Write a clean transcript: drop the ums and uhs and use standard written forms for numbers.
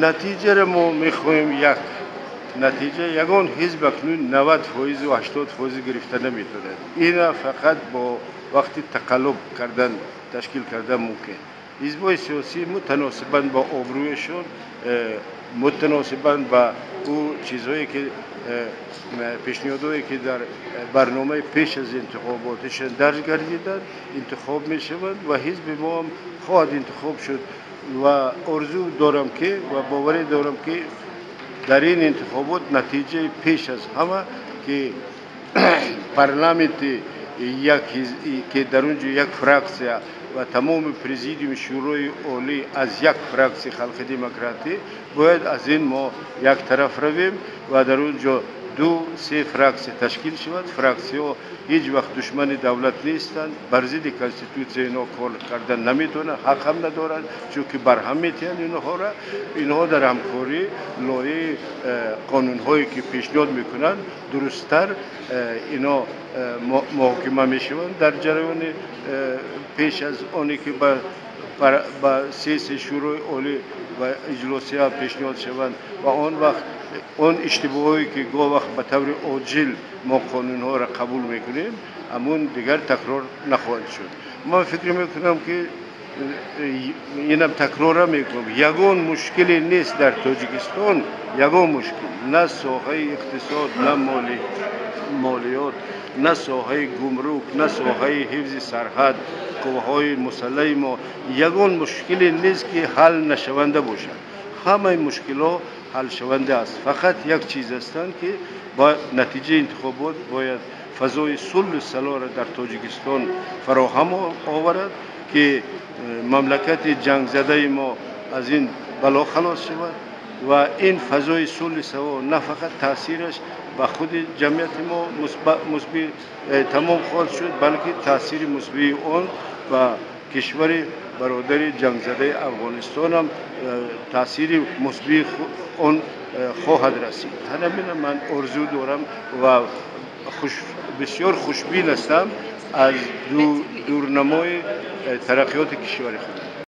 نتیجه را ما میخواهیم یک نتیجه یگان حزب اکنون 90% و 80% گرفته نمیتونه. این فقط با وقتی تقلب کردن تشکیل کردن ممکن. حزب‌های سیاسی متناسباً با آبرویشون، متناسباً با او چیزهایی که پیشنهادهایی که در برنامه پیش از انتخاباتشان درج گردیدند انتخاب میشوند و حزب ما هم خواهد انتخاب شد و آرزو دارم که و باوری دارم که در این انتخابات نتیجه پیش از همه که پارلمانت که در اونجا یک فراکسیا و تمام پرزیدیوم شورای عالی از یک فراکسی خلق دموکراتی باید از این ما یک طرف رویم و در اونجا 2-3 فراکسی تشکیل شود. فراکسی ها هیچ وقت دشمن دولت نیستند، بر ضد کانستیتوسیون اینا کار کردن نمیتونن، حق هم ندارند، چون که برهم میتین اینها در همکاری لایه قانون هایی که پیشنهاد میکنن درستتر اینا محاکمه میشوند در جریان پیش از آنی که با سیاسی شورای عالی و اجلاسی ها پیشنهاد شوند و آن وقت اون اشتباهی که گاه وقت به طور عاجل ما قانون ها را قبول میکنیم همون دیگر تکرار نخواهد شد. من فکر میکنم که اینم تکرار میکنم یگان مشکلی نیست در تاجیکستان، یگان مشکل نه ساحه اقتصاد، نه مالیات، نه ساحه گمرک، نه ساحه حفظ سرحد، قوه‌های مسلح ما یگان مشکلی نیست که حل نشونده باشد. همه مشکلات حل شونده است. فقط یک چیز هستند که با نتیجه انتخابات باید فضای صلح و صلاح را در تاجیکستان فراهم آورد که مملکت جنگ زده ما از این بلا خلاص شود و این فضای صلح صلاح نه فقط تاثیرش به خود جمعیت ما مثبت تمام خواهد شد، بلکه تاثیر مثبت آن و کشور برادر جنگ زده افغانستان هم تاثیر مثبت آن خواهد رسید. همین من آرزو دارم و بسیار خوشبین هستم از دورنمای ترقیات کشور خود.